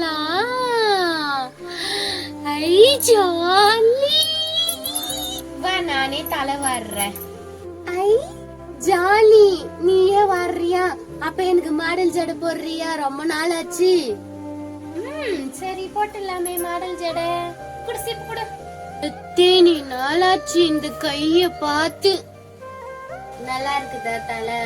போலாம். ஐ ஜாலி. வா நானே தலை வர்றேன். ஐ ஜாலி. நீயே வர்றியா? அப்ப எனக்கு மாடல் ஜடை போடுறியா? ரொம்ப நாள் ஆச்சு. சரி போட்டுலாமே மாடல் ஜடை. குடிசி குடு. எத்தனை நாளாச்சு இந்த கைய பார்த்து. நல்லா இருக்குதா தலை?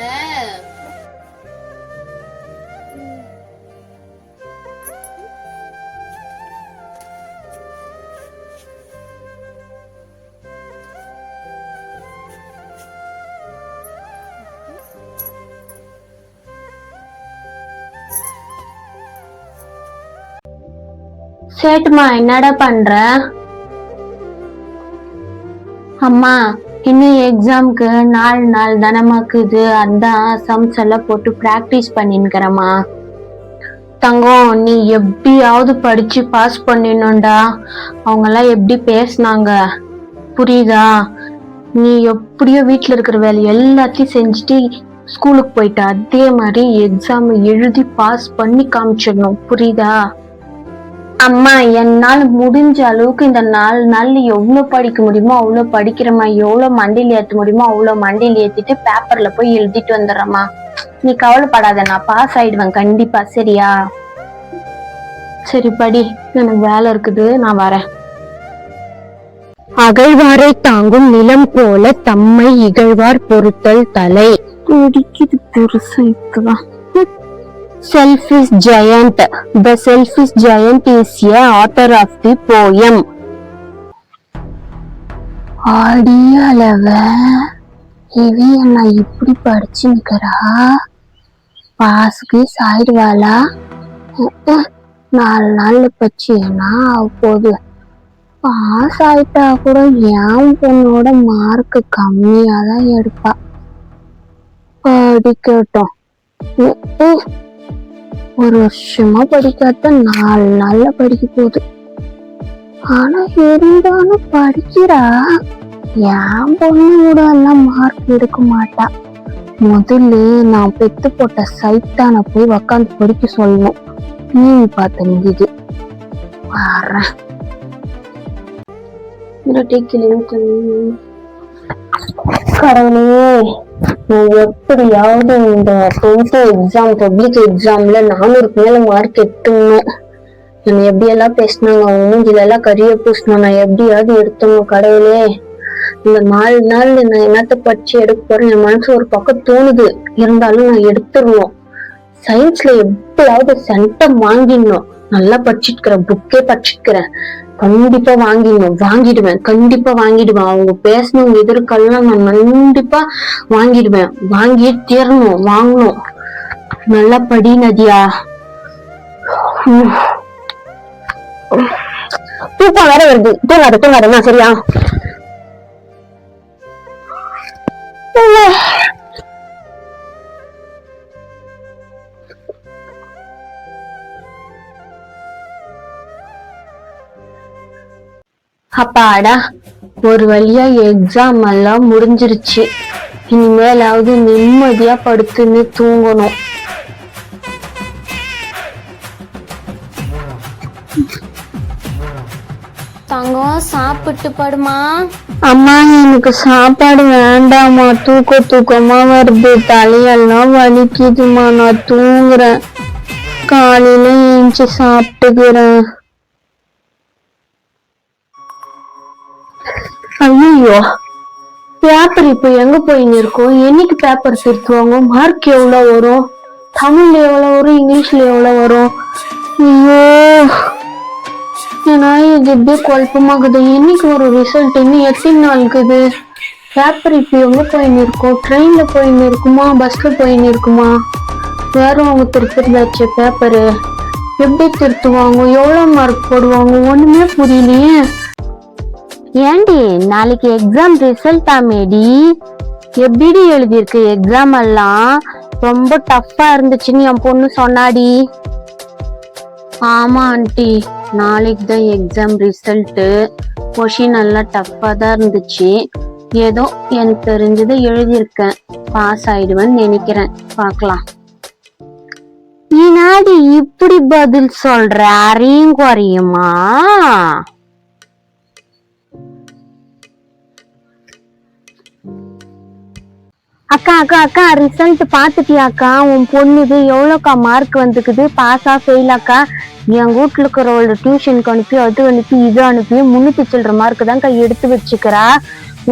சேட்டுமா என்னடா பண்ற? அம்மா இன்னும் எக்ஸாம்க்கு 4 நாள் தானமாக்குது, அதான் சம்ஸ் எல்லாம் போட்டு பிராக்டிஸ் பண்ணின்னுக்கிறேம்மா. தங்கம், நீ எப்படியாவது படிச்சு பாஸ் பண்ணிடணும்டா. அவங்க எல்லாம் எப்படி பேசினாங்க புரியுதா? நீ எப்படியோ வீட்டுல இருக்கிற வேலை எல்லாத்தையும் செஞ்சுட்டு ஸ்கூலுக்கு போயிட்ட, அதே மாதிரி எக்ஸாம் எழுதி பாஸ் பண்ணி காமிச்சிடணும் புரியுதா? அம்மா என்னால் முடிஞ்ச அளவுக்கு இந்த 4 நாள்ல எவ்வளவு படிக்க முடியுமோ அவ்வளவு படிக்கிறேம்மா. எவ்வளவு மண்டியில் ஏற்ற முடியுமோ அவ்வளவு மண்டியில் ஏத்திட்டு பேப்பர்ல போய் எழுதிட்டு வந்துடுறேம்மா. நீ கவலைப்படாத, நான் பாஸ் ஆயிடுவேன் கண்டிப்பா. சரியா? சரி படி, எனக்கு வேலை இருக்குது, நான் வரேன். அகழ்வாரை தாங்கும் நிலம் போல தம்மை இகழ்வார் பொறுத்தல் தலை. பிடிக்குது பெருசா இப்பதான். Selfish giant. The selfish giant is a author of the poem. ஆடியளவ இவன் என்ன இப்படி படிச்சு நிக்கிறா? பாஸுக்கு சாயிடுவாளா? 4 நாள்ல பச்சு என்ன ஆக போகுது? பாஸ் ஆயிட்டா கூட என் பொண்ணோட மார்க் கம்மியாதான் எடுப்பா. படிக்கட்டும். ஒரு வருஷமா படிக்காத 4 நாள்ல படிக்க போகுது. ஆனா இருந்தாலும் படிக்கிறா. என் பொண்ணு கூட எல்லாம் மார்க் எடுக்க மாட்டா. முதல்ல நான் பெத்து போட்ட சைத்தான போய் உக்காந்து படிக்க சொல்லணும். டிவி பார்த்த முடியுது. வர்றேன். கடவுளே, எப்படியாவது இந்த 10th எக்ஸாம் பப்ளிக் எக்ஸாம்ல 400க்கு மேல மார்க் எடுத்துடணும். என்ன எப்படியெல்லாம் பேசினாங்க, அவங்க மூஞ்சில எல்லாம் கரிய பூசினோம். நான் எப்படியாவது எடுத்துடணும் கடவுளே. இந்த 4 நாள் நான் என்னத்த படிச்சு எடுக்க போறேன் என் மனசு ஒரு பக்கம் தோணுது. இருந்தாலும் நான் எடுத்துடணும். சயின்ஸ்ல எப்படியாவது சென்டம் வாங்கிடணும். நல்லா படிச்சுக்கிறேன், புக்கே படிச்சுக்கிறேன். கண்டிப்பா வாங்கிடுவேன் கண்டிப்பா வாங்கிடுவேன். அவங்க பேசினவங்க எதிர்க்கெல்லாம் நான் கண்டிப்பா வாங்கிடுவேன். வாங்கி தீரணும், வாங்கணும். நல்லா படி நதியா. தூக்கம் வேற வருது. தூங்காத சரியா? அப்பாடா, ஒரு வழியா எக்ஸாம் எல்லாம் முடிஞ்சிருச்சு. இனிமேலாவது நிம்மதியா படுத்துன்னு தூங்கணும். தங்கம் சாப்பிட்டு படுமா. அம்மா எனக்கு சாப்பாடு வேண்டாமா, தூக்கமா வருது, தலையெல்லாம் வலிக்குதுமா, நான் தூங்குறேன். காலையில ஏஞ்சி சாப்பிட்டுக்கிறேன். ஐயோ, பேப்பர் இப்ப எங்க போயின்னு இருக்கோம்? என்னைக்கு பேப்பர் திருத்துவாங்க? மார்க் எவ்வளவு வரும்? தமிழ்ல எவ்வளவு வரும்? இங்கிலீஷ்ல எவ்வளவு வரும்? ஐயோ, ஏன்னா இது எப்படியே குழப்பமாகுது. என்னைக்கு ஒரு ரிசல்ட்? இன்னும் எத்தனை நாள் இருக்குது? பேப்பர் இப்ப எங்க போயின்னு இருக்கோம்? ட்ரெயின்ல போயின்னு இருக்குமா, பஸ்ல போயின்னு இருக்குமா? வேற அவங்க திருத்துறதாச்சு பேப்பரு. எப்படி திருத்துவாங்க? எவ்வளவு மார்க் போடுவாங்க? ஒண்ணுமே புரியலையே. ஏண்டி, நாளைக்கு எக்ஸாம் ரிசல்ட் ஆமேடி? எப்படி எழுதியிருக்கு எக்ஸாம் எல்லாம்? ரொம்ப டஃப்பா இருந்துச்சுன்னு என் பொண்ணு சொன்னாடி. ஆமா ஆண்டி, நாளைக்கு தான் எக்ஸாம் ரிசல்ட். கொஷின் எல்லாம் டஃப்பா தான் இருந்துச்சு. ஏதோ எனக்கு தெரிஞ்சதை எழுதியிருக்கேன். பாஸ் ஆயிடுவேன்னு நினைக்கிறேன். பார்க்கலாம். இனாடி இப்படி பதில் சொல்ற? அறியும் குறையுமா? அக்கா அக்கா அக்கா ரிசல்ட் பாத்துட்டியாக்கா? உன் பொண்ணுது எவ்வளோக்கா மார்க் வந்துக்குது? பாஸா ஃபெயிலாக்கா? என் வீட்டுல இருக்கிறவளோட டியூஷனுக்கு அனுப்பி அது அனுப்பி இது அனுப்பி 300 சில்லற மார்க் தான்க்கா எடுத்து வச்சுக்கிறா.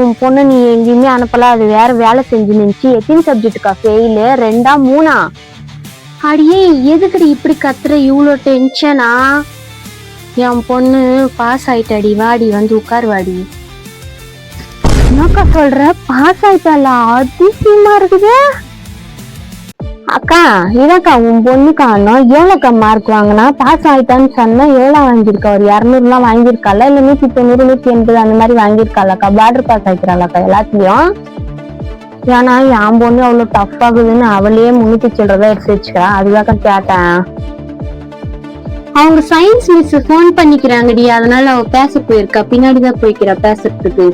உன் பொண்ணு நீ எங்கேயுமே அனுப்பல, அது வேற வேலை செஞ்சு நினைச்சு. எத்தனை சப்ஜெக்டுக்கா ஃபெயிலு? 2ஆ 3ஆ? அடியே எதுக்குடி இப்படி கத்துற? இவ்வளோ டென்ஷனா? என் பொண்ணு பாஸ் ஆயிட்டாடி, வாடி வந்து உட்கார் வாடி. என்னக்கா சொல்ற? பாஸ் ஆயிட்டாளா? அதிசயமா இருக்குது. அக்கா இதக்கா உன் பொண்ணு காணும். எவ்வளோக்கா மார்க் வாங்கினா? பாஸ் ஆயிட்டான்னு சொன்னா எவ்வளோ வாங்கியிருக்கா? ஒரு 200 வாங்கியிருக்காளா இல்ல 190 180 அந்த மாதிரி வாங்கியிருக்காளாக்கா? பார்டர் பாஸ் ஆயிக்கிறாளாக்கா எல்லாத்துலயும்? ஏன்னா என் பொண்ணு அவ்வளவு டஃப் ஆகுதுன்னு அவளையே 300 சில்லறதா எடுத்து வச்சுக்கிறா. அதுதான் கேட்டேன். அவங்க சயின்ஸ் மிஸ் போன் பண்ணிக்கிறாங்கடி, அதனால அவ பேச போயிருக்கா. பின்னாடிதான் போய்க்கிறா பேசுறதுக்கு.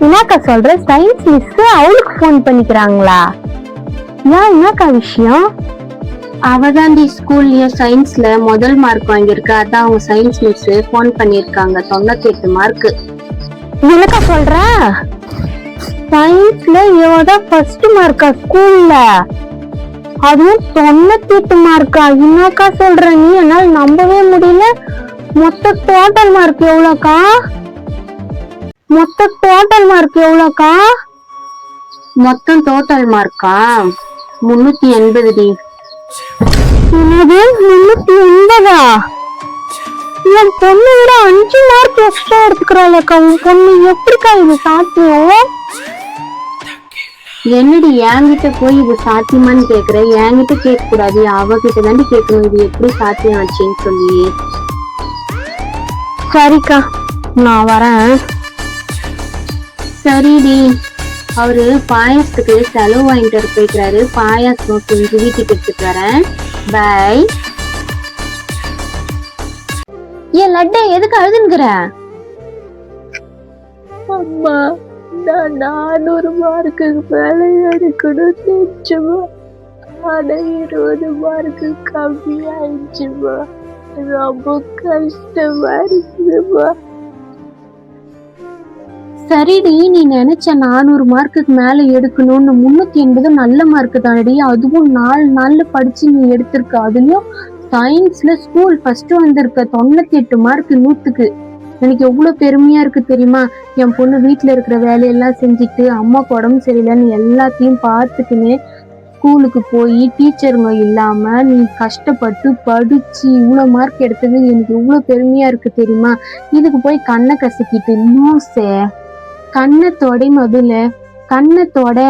என்னக்கா சொல்ற? சயின்ஸ் மிஸ் அவளுக்கு போன் பண்ணிக்கிறாங்களா? ஏன் என்னக்கா விஷயம்? அவதாண்டி ஸ்கூல்லயும் சயின்ஸ்ல முதல் மார்க் வாங்கியிருக்கா. அதான் அவங்க சயின்ஸ் மிஸ் போன் பண்ணிருக்காங்க. 98 மார்க். என்னக்கா சொல்ற? சயின்ஸ்ல இவதான் ஃபர்ஸ்ட் மார்க்கா ஸ்கூல்ல? அதுவும் 98 மார்க்கா? என்னக்கா சொல்ற நீ? என்னால நம்பவே முடியல. மொத்த டோட்டல் மார்க் எவ்வளோக்கா? மொத்தம் டோட்டல் மார்க் எவ்வளோக்கா? மொத்தம் டோட்டல் மார்க்கா 380டி. என்னது 380? என் பொண்ணு விட 5 மார்க் எக்ஸ்ட்ரா எடுத்துக்கிறாளக்கா உன் பொண்ணு. எப்படிக்கா இது சாத்தியம்? என்னடி என்கிட்ட போய் இது சாத்தியமான்னு கேக்குற? என்கிட்ட கேட்க கூடாது, அவகிட்ட தாண்டி கேட்கணும் இது எப்படி சாத்தியம் ஆச்சுன்னு சொல்லி. சரிக்கா நான் வரேன். சரிடி. அவரு பாயாசத்துக்கு செலவு வாங்கிட்டு போய்க்கிறாரு. பாயாசம் செஞ்சு வீட்டுக்கு எடுத்துட்டு வரேன். பை. ஏன் லட்டு எதுக்கு அழுதுங்கிற? அம்மா நான் 400 மார்க்கு மேல எடுக்கணும் நினைச்சுமா. ஆனா 20 மார்க்கு கம்மி ஆயிடுச்சுமா. ரொம்ப கஷ்டமா இருக்குதுமா. சரிடி, நீ நினைச்ச 400 மார்க்குக்கு மேல எடுக்கணும்னு 380 நல்ல மார்க் தானடி. அதுவும் 4 நாள்ல படிச்சு நீ எடுத்திருக்க. அதுலயும் சயின்ஸ்ல ஸ்கூல் ஃபர்ஸ்ட் வந்திருக்க. 98 மார்க் 100க்கு. எனக்கு எவ்வளவு பெருமையா இருக்கு தெரியுமா? என் பொண்ணு வீட்டுல இருக்கிற வேலையெல்லாம் செஞ்சுட்டு அம்மாக்கு உடம்பு சரியில்லைன்னு எல்லாத்தையும் பார்த்துக்கின்னு ஸ்கூலுக்கு போய் டீச்சருங்க இல்லாம நீ கஷ்டப்பட்டு படிச்சு இவ்வளவு மார்க் எடுத்தது எனக்கு எவ்வளவு பெருமையா இருக்கு தெரியுமா? இதுக்கு போய் கண்ணை கசக்கிட்டு லூசே. கண்ணத்தோட முதல்ல கண்ணத்தோட.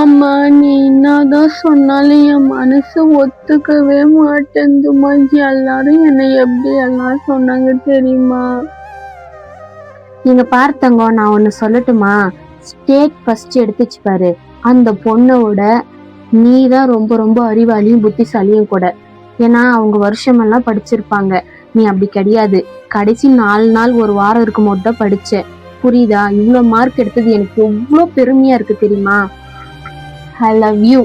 அம்மா நீ என்னதான் சொன்னாலும் என் மனசு ஒத்துக்கவே மாட்டேங்குதுமா. எல்லாரும் என்னை எப்படி எல்லாம் சொன்னாங்க தெரியுமா? நீங்க பார்த்தங்க, நான் ஒண்ணு சொல்லட்டுமா? ஸ்டேட் ஃபர்ஸ்ட் எடுத்துச்சு பாரு, அந்த பொண்ணோட நீதான் ரொம்ப ரொம்ப அறிவாளியும் புத்திசாலியும் கூட. ஏன்னா அவங்க வருஷமெல்லாம் படிச்சிருப்பாங்க. நீ அப்படி கிடையாது. கடைசி 4 நாள் ஒரு வாரம் இருக்கும் போது தான் படிச்ச. புரியுதா? இவ்வளவு மார்க் எடுத்தது எனக்கு எவ்வளவு பெருமையா இருக்கு தெரியுமா? I love you.